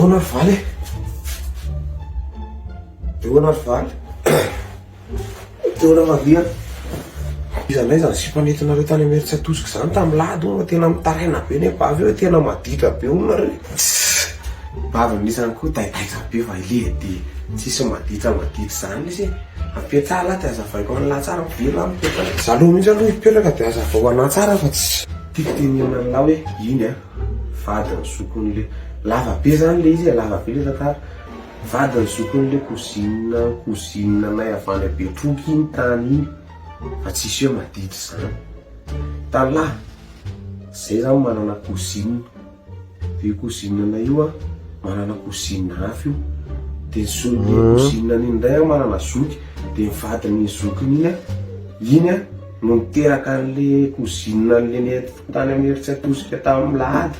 Dehoana ry valy e. Dehoana ry valy. Dehoana mavia. Izanay zany sipanentinareo tany Ameritsy atosika zany tamin'ny lahady hono tena mitaraina be ny bavy eo tena maditra be honareo. Bavy nisany koa taitaiza be fa iledy tsisy maditra zany izy ampiatsara ty azavaiko an'la tsara mivela mipetraka zaloha mihitsy aloha hipetraka dia azavao anà tsara fa tsy tiako tenena an'la hoe iny a vadiny zokon'le lava be zany le izy lava be le tantara vadiny zokon'le kozinina nay avany Betroky iny tany iny fa tsisy hoe maditra zany tanylahy zay zany manana kozinina de kozinina io a manana kozinina hafa io de kozinina iny indray a manana zoky de mivadiny zokiny iny a no miteraka an'le kozinina an'le tany Ameritsy atosika tamin'ny lahady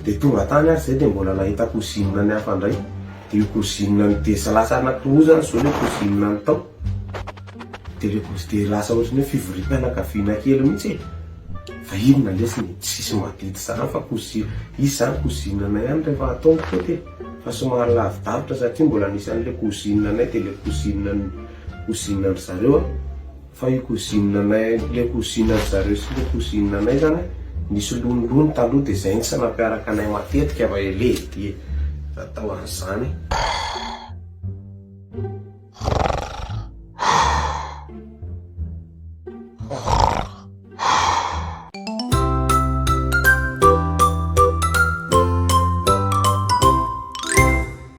de tonga tany ary zay de mbola nahita kozinina ny hafa indray de io kozinina ny de lasa anankiroa zany zao le kozinina ny tao de lasa ohatrany hoe fivoriam-pianakaviana kely mihitsy fa inona lesiny tsisy madity zany fa izy zany kozinina ihany rehefa ataoko koa ty fa somary lavidavitra satria mbola nisy an'le kozinina nay de le kozinina ry zareo fa io kozinina nay le kozinina ry zareo sy le kozinina nay zany nisy lonilony taloha de zay ny sy nampiaraka anay matetika fa eledy atao an'izany